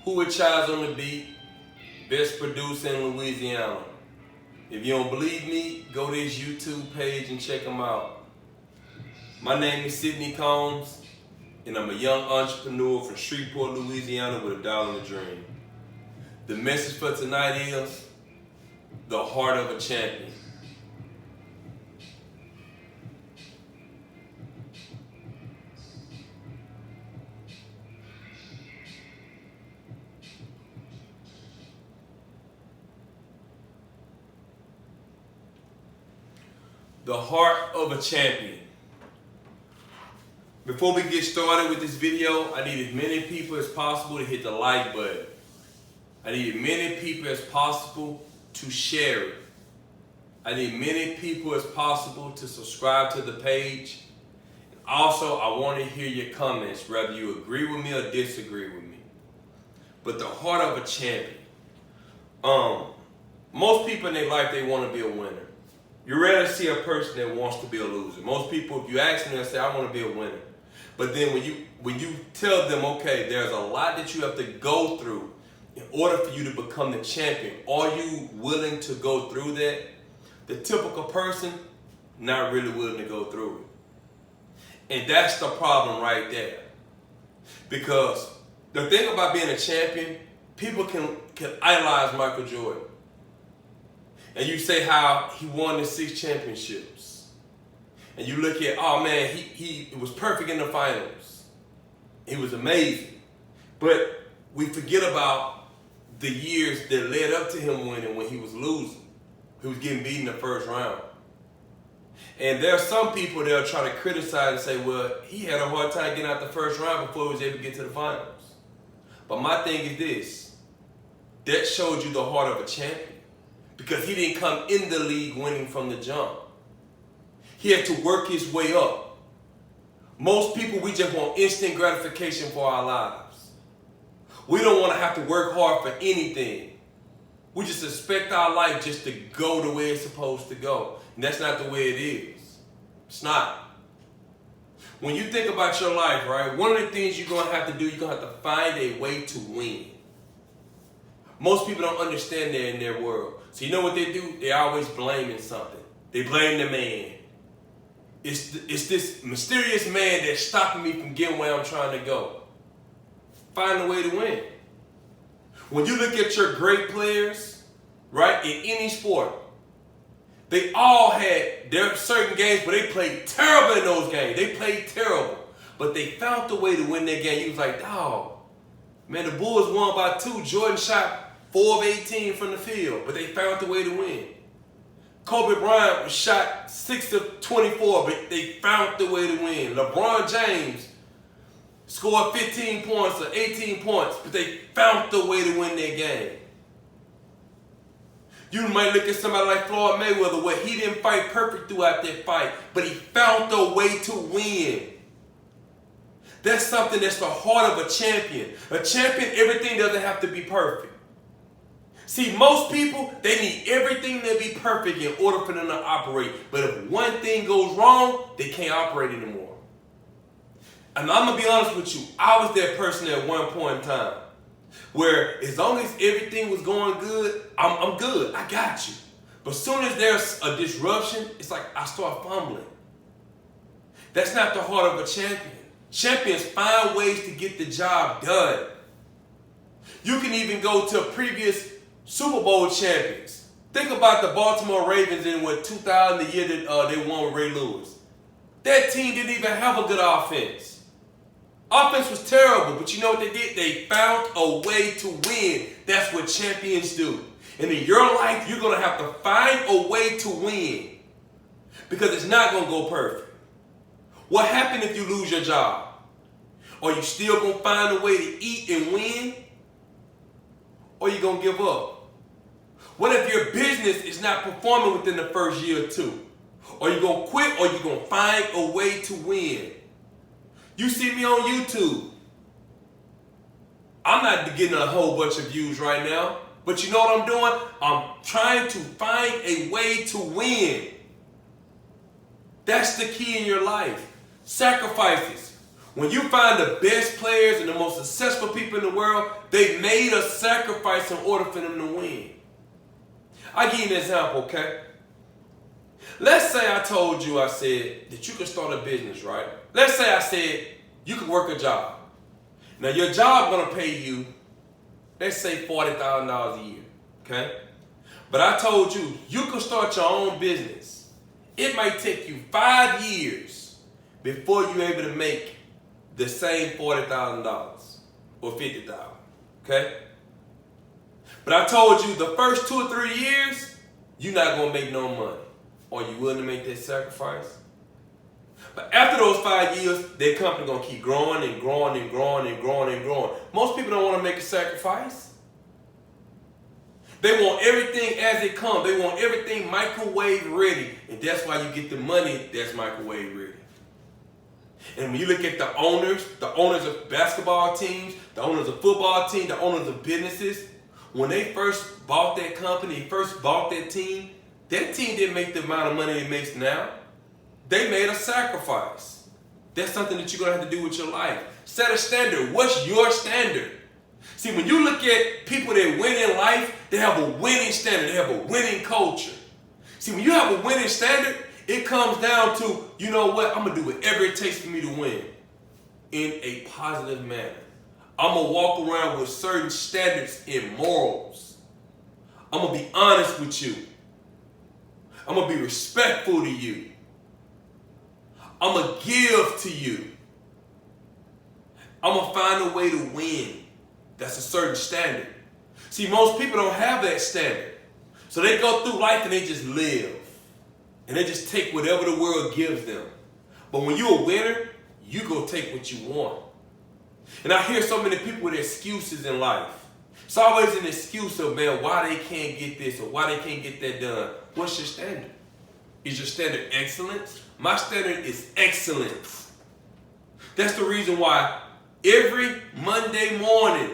Who it Chives on the beat, best producer in Louisiana. If you don't believe me, go to his YouTube page and check him out. My name is Sidney Combs, and I'm a young entrepreneur from Shreveport, Louisiana with a dollar and a dream. The message for tonight is the heart of a champion. The heart of a champion. Before we get started with this video, I need as many people as possible to hit the like button. I need as many people as possible to share it. I need many people as possible to subscribe to the page. And also, I want to hear your comments, whether you agree with me or disagree with me. But the heart of a champion. Most people in their life, they want to be a winner. You rarely see a person that wants to be a loser. Most people, if you ask them, they'll say, I want to be a winner. But then when you tell them, okay, there's a lot that you have to go through in order for you to become the champion, are you willing to go through that? The typical person, not really willing to go through it. And that's the problem right there. Because the thing about being a champion, people can idolize Michael Jordan. And you say how he won the 6 championships. And you look at, oh man, he was perfect in the finals. He was amazing. But we forget about the years that led up to him winning when he was losing. He was getting beaten in the first round. And there are some people that will try to criticize and say, well, he had a hard time getting out the first round before he was able to get to the finals. But my thing is this, that showed you the heart of a champion. Because he didn't come in the league winning from the jump. He had to work his way up. Most people, we just want instant gratification for our lives. We don't want to have to work hard for anything. We just expect our life just to go the way it's supposed to go. And that's not the way it is. It's not. When you think about your life, right, one of the things you're going to have to do, you're going to have to find a way to win. Most people don't understand that in their world. So you know what they do? They're always blaming something. They blame the man. It's this mysterious man that's stopping me from getting where I'm trying to go. Find a way to win. When you look at your great players, right, in any sport, they all had their certain games where they played terrible in those games. They played terrible. But they found the way to win their game. He was like, dawg, man, the Bulls won by 2. Jordan shot 4 of 18 from the field, but they found the way to win. Kobe Bryant was shot 6 of 24, but they found the way to win. LeBron James scored 15 points or 18 points, but they found the way to win their game. You might look at somebody like Floyd Mayweather, where he didn't fight perfect throughout that fight, but he found the way to win. That's something that's the heart of a champion. A champion, everything doesn't have to be perfect. See, most people, they need everything to be perfect in order for them to operate. But if one thing goes wrong, they can't operate anymore. And I'm going to be honest with you. I was that person at one point in time where as long as everything was going good, I'm good. I got you. But as soon as there's a disruption, it's like I start fumbling. That's not the heart of a champion. Champions find ways to get the job done. You can even go to previous Super Bowl champions. Think about the Baltimore Ravens in 2000, the year that they won with Ray Lewis. That team didn't even have a good offense. Offense was terrible, but you know what they did? They found a way to win. That's what champions do. And in your life, you're going to have to find a way to win. Because it's not going to go perfect. What happens if you lose your job? Are you still going to find a way to eat and win? Or are you going to give up? What if your business is not performing within the first year or 2? Are you going to quit or are you going to find a way to win? You see me on YouTube. I'm not getting a whole bunch of views right now. But you know what I'm doing? I'm trying to find a way to win. That's the key in your life. Sacrifices. When you find the best players and the most successful people in the world, they made a sacrifice in order for them to win. I'll give you an example, okay? Let's say I told you, I said that you could start a business, right? Let's say I said you could work a job. Now your job gonna pay you, let's say $40,000 a year, okay? But I told you, you could start your own business. It might take you 5 years before you're able to make the same $40,000 or $50,000, okay? But I told you the first 2 or 3 years, you're not gonna make no money. Are you willing to make that sacrifice? But after those 5 years, their company gonna keep growing and growing and growing and growing and growing. Most people don't want to make a sacrifice. They want everything as it comes. They want everything microwave ready. And that's why you get the money that's microwave ready. And when you look at the owners of basketball teams, the owners of football teams, the owners of businesses, when they first bought that company, first bought that team didn't make the amount of money it makes now. They made a sacrifice. That's something that you're going to have to do with your life. Set a standard. What's your standard? See, when you look at people that win in life, they have a winning standard. They have a winning culture. See, when you have a winning standard, it comes down to, you know what, I'm going to do whatever it takes for me to win in a positive manner. I'm going to walk around with certain standards and morals. I'm going to be honest with you. I'm going to be respectful to you. I'm going to give to you. I'm going to find a way to win. That's a certain standard. See, most people don't have that standard. So they go through life and they just live. And they just take whatever the world gives them. But when you're a winner, you go take what you want. And I hear so many people with excuses in life. It's always an excuse of, man, why they can't get this or why they can't get that done. What's your standard? Is your standard excellence? My standard is excellence. That's the reason why every Monday morning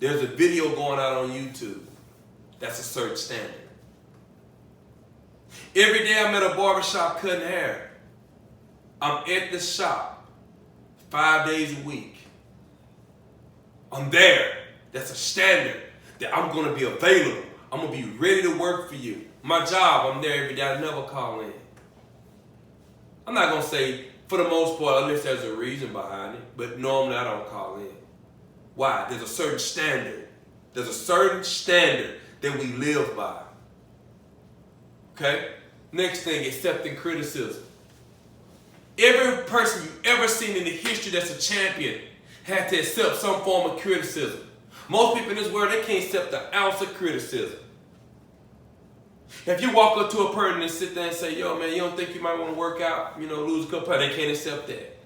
there's a video going out on YouTube. That's a certain standard. Every day I'm at a barbershop cutting hair. I'm at the shop 5 days a week. I'm there. That's a standard that I'm going to be available. I'm going to be ready to work for you. My job, I'm there every day. I never call in. I'm not going to say for the most part unless there's a reason behind it, but normally I don't call in. Why? There's a certain standard. There's a certain standard that we live by. Okay? Next thing, accepting criticism. Every person you've ever seen in the history that's a champion had to accept some form of criticism. Most people in this world, they can't accept an ounce of criticism. If you walk up to a person and sit there and say, yo, man, you don't think you might want to work out, lose a couple pounds, they can't accept that.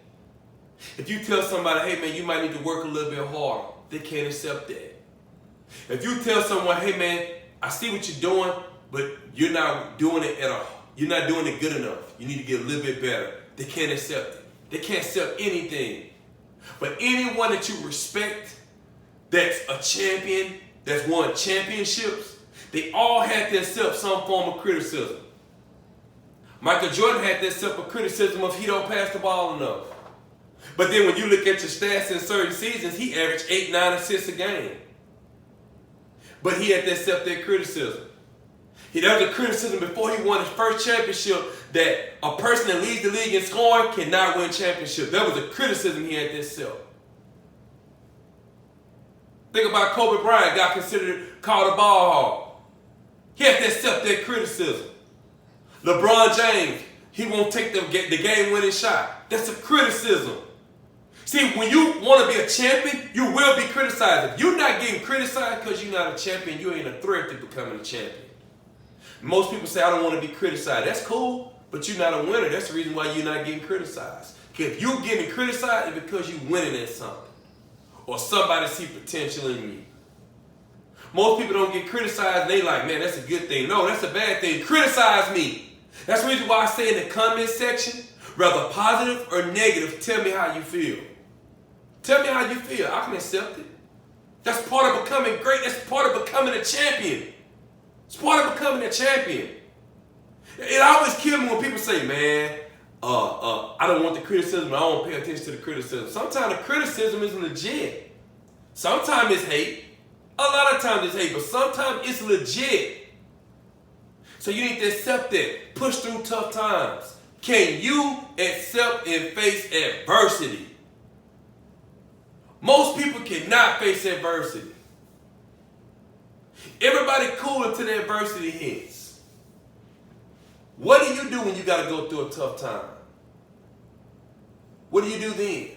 If you tell somebody, hey, man, you might need to work a little bit harder, they can't accept that. If you tell someone, hey, man, I see what you're doing, but you're not doing it you're not doing it good enough. You need to get a little bit better. They can't accept it. They can't accept anything. But anyone that you respect, that's a champion, that's won championships, they all had to accept some form of criticism. Michael Jordan had to accept a criticism if he don't pass the ball enough. But then when you look at your stats in certain seasons, he averaged 8, 9 assists a game. But he had to accept that criticism. There was a criticism before he won his first championship that a person that leads the league in scoring cannot win championship. That was a criticism he had to accept. Think about Kobe Bryant, got called a ball hog. He had to accept that criticism. LeBron James, he won't take the game-winning shot. That's a criticism. See, when you want to be a champion, you will be criticized. If you're not getting criticized because you're not a champion, you ain't a threat to becoming a champion. Most people say, I don't want to be criticized. That's cool, but you're not a winner. That's the reason why you're not getting criticized. If you're getting criticized, it's because you're winning at something. Or somebody see potential in you. Most people don't get criticized and they like, man, that's a good thing. No, that's a bad thing. Criticize me. That's the reason why I say in the comment section, whether positive or negative, tell me how you feel. Tell me how you feel. I can accept it. That's part of becoming great. That's part of becoming a champion. It's part of becoming a champion. It always kills me when people say, man, I don't want the criticism. I don't pay attention to the criticism. Sometimes the criticism is legit. Sometimes it's hate. A lot of times it's hate, but sometimes it's legit. So you need to accept that. Push through tough times. Can you accept and face adversity? Most people cannot face adversity. Everybody cool until the adversity hits. What do you do when you got to go through a tough time? What do you do then?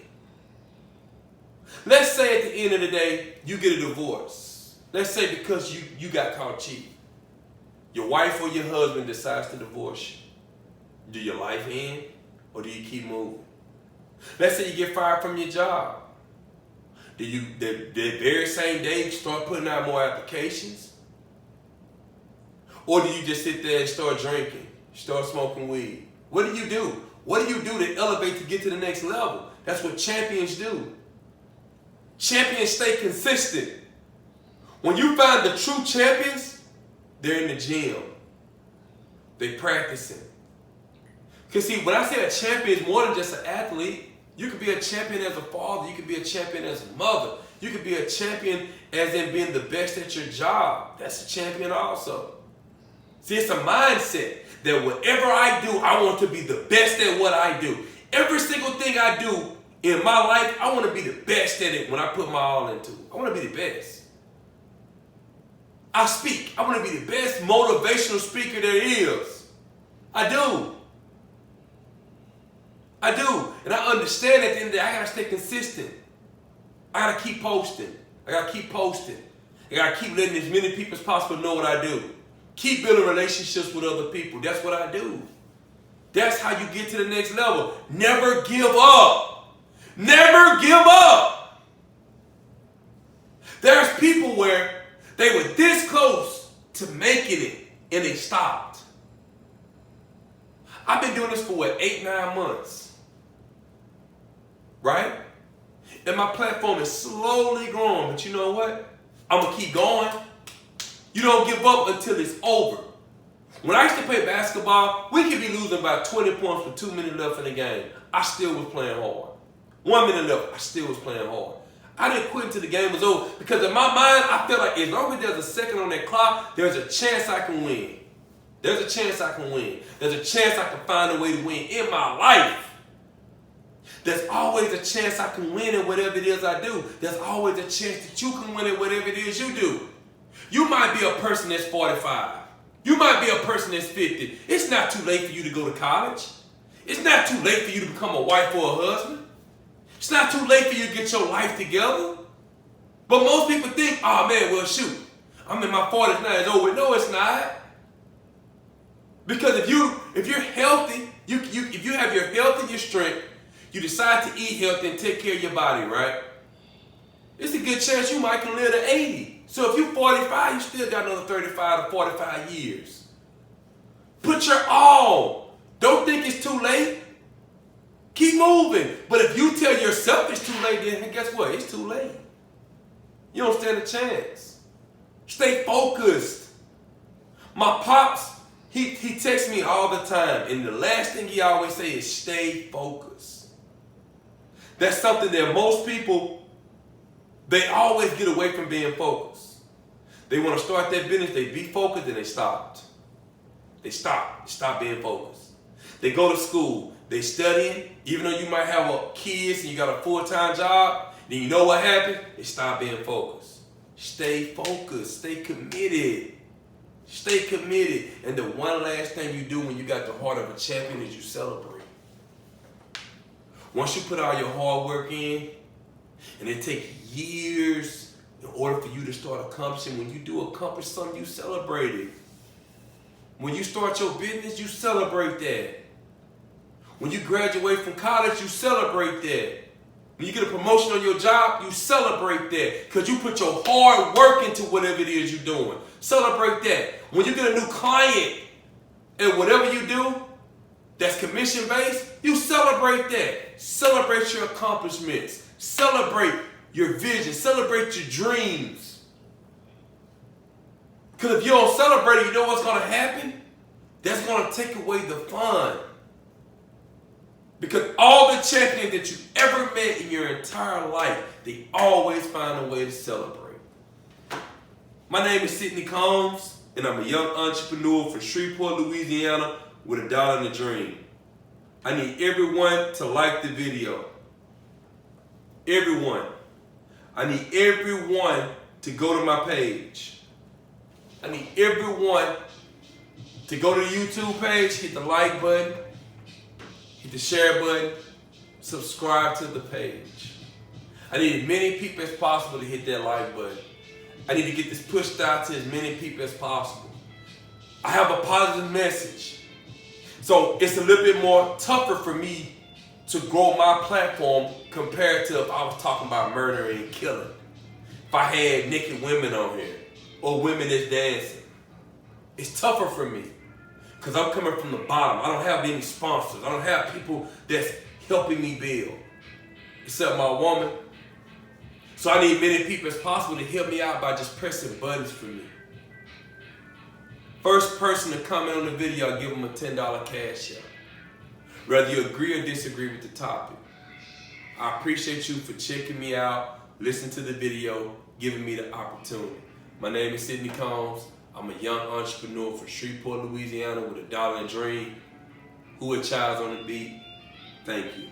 Let's say at the end of the day, you get a divorce. Let's say because you got caught cheating. Your wife or your husband decides to divorce you. Do your life end or do you keep moving? Let's say you get fired from your job. Do you, the very same day, you start putting out more applications? Or do you just sit there and start drinking, start smoking weed? What do you do? What do you do to elevate to get to the next level? That's what champions do. Champions stay consistent. When you find the true champions, they're in the gym. They practicing. Because see, when I say a champion is more than just an athlete, you could be a champion as a father. You could be a champion as a mother. You could be a champion as in being the best at your job. That's a champion also. See, it's a mindset that whatever I do, I want to be the best at what I do. Every single thing I do in my life, I want to be the best at it when I put my all into it. I want to be the best. I speak. I want to be the best motivational speaker there is. I do. And I understand at the end of the day, I got to stay consistent. I got to keep posting. I got to keep letting as many people as possible know what I do. Keep building relationships with other people. That's what I do. That's how you get to the next level. Never give up. Never give up. There's people where they were this close to making it and they stopped. I've been doing this for 8-9 months. Right? And my platform is slowly growing. But you know what? I'm going to keep going. You don't give up until it's over. When I used to play basketball, we could be losing about 20 points with 2 minutes left in the game. I still was playing hard. 1 minute left, I still was playing hard. I didn't quit until the game was over because in my mind, I felt like as long as there's a second on that clock, there's a chance I can win. There's a chance I can win. There's a chance I can find a way to win in my life. There's always a chance I can win in whatever it is I do. There's always a chance that you can win in whatever it is you do. You might be a person that's 45. You might be a person that's 50. It's not too late for you to go to college. It's not too late for you to become a wife or a husband. It's not too late for you to get your life together. But most people think, oh man, well shoot, I'm in my 40s now, it's over. No, it's not. Because if you're healthy, if you have your health and your strength, you decide to eat healthy and take care of your body, right? It's a good chance you might can live to 80. So if you're 45, you still got another 35 to 45 years. Put your all. Don't think it's too late. Keep moving. But if you tell yourself it's too late, then guess what? It's too late. You don't stand a chance. Stay focused. My pops, he texts me all the time, and the last thing he always say is stay focused. That's something that most people, they always get away from being focused. They want to start their business, they be focused, and they stopped. They stop being focused. They go to school, they studying, even though you might have kids and you got a full-time job, then you know what happened? They stop being focused. Stay focused, stay committed. Stay committed. And the one last thing you do when you got the heart of a champion is you celebrate. Once you put all your hard work in, and it takes years in order for you to start accomplishing, when you do accomplish something, you celebrate it. When you start your business, you celebrate that. When you graduate from college, you celebrate that. When you get a promotion on your job, you celebrate that because you put your hard work into whatever it is you're doing. Celebrate that. When you get a new client and whatever you do that's commission-based, you celebrate that. Celebrate your accomplishments. Celebrate your vision. Celebrate your dreams. Because if you don't celebrate it, you know what's going to happen? That's going to take away the fun. Because all the champions that you ever met in your entire life, they always find a way to celebrate. My name is Sidney Combs, and I'm a young entrepreneur from Shreveport, Louisiana, with $1 and a dream. I need everyone to like the video. Everyone. I need everyone to go to my page. I need everyone to go to the YouTube page, hit the like button, hit the share button, subscribe to the page. I need as many people as possible to hit that like button. I need to get this pushed out to as many people as possible. I have a positive message. So it's a little bit more tougher for me to grow my platform compared to if I was talking about murder and killing. If I had naked women on here or women that's dancing. It's tougher for me because I'm coming from the bottom. I don't have any sponsors. I don't have people that's helping me build except my woman. So I need many people as possible to help me out by just pressing buttons for me. First person to comment on the video, I'll give them a $10 cash out. Whether you agree or disagree with the topic. I appreciate you for checking me out, listening to the video, giving me the opportunity. My name is Sidney Combs. I'm a young entrepreneur from Shreveport, Louisiana with $1 and a dream. Who a child's on the beat? Thank you.